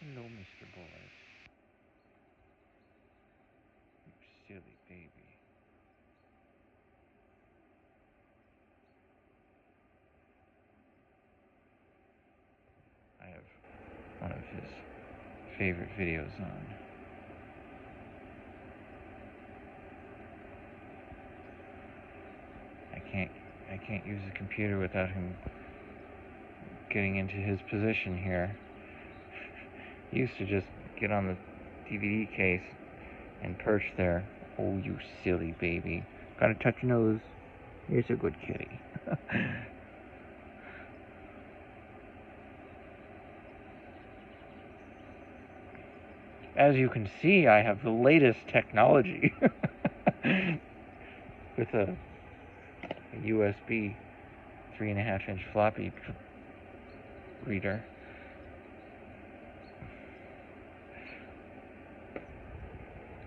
Hello, Mr. Bullet. You silly baby. I have one of his favorite videos on. I can't use the computer without him getting into his position here. He used to just get on the DVD case and perch there. Oh, you silly baby. Gotta touch your nose. You're a good kitty. As you can see, I have the latest technology with a USB 3.5-inch floppy reader.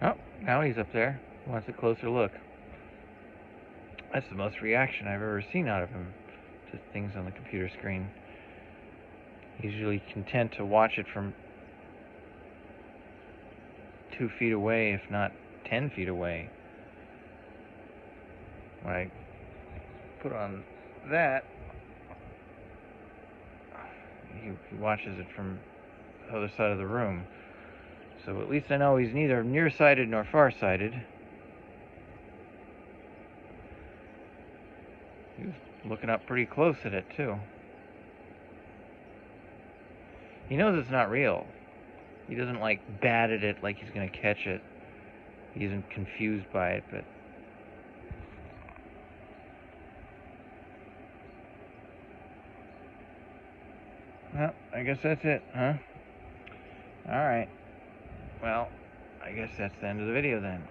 Oh, now he's up there. He wants a closer look. That's the most reaction I've ever seen out of him to things on the computer screen. He's usually content to watch it from 2 feet away, if not 10 feet away. When I put on that, he watches it from the other side of the room. So at least I know he's neither nearsighted nor farsighted. He was looking up pretty close at it, too. He knows it's not real. He doesn't, like, bat at it like he's going to catch it. He isn't confused by it, but... Well, I guess that's it, huh? Alright. Well, I guess that's the end of the video then.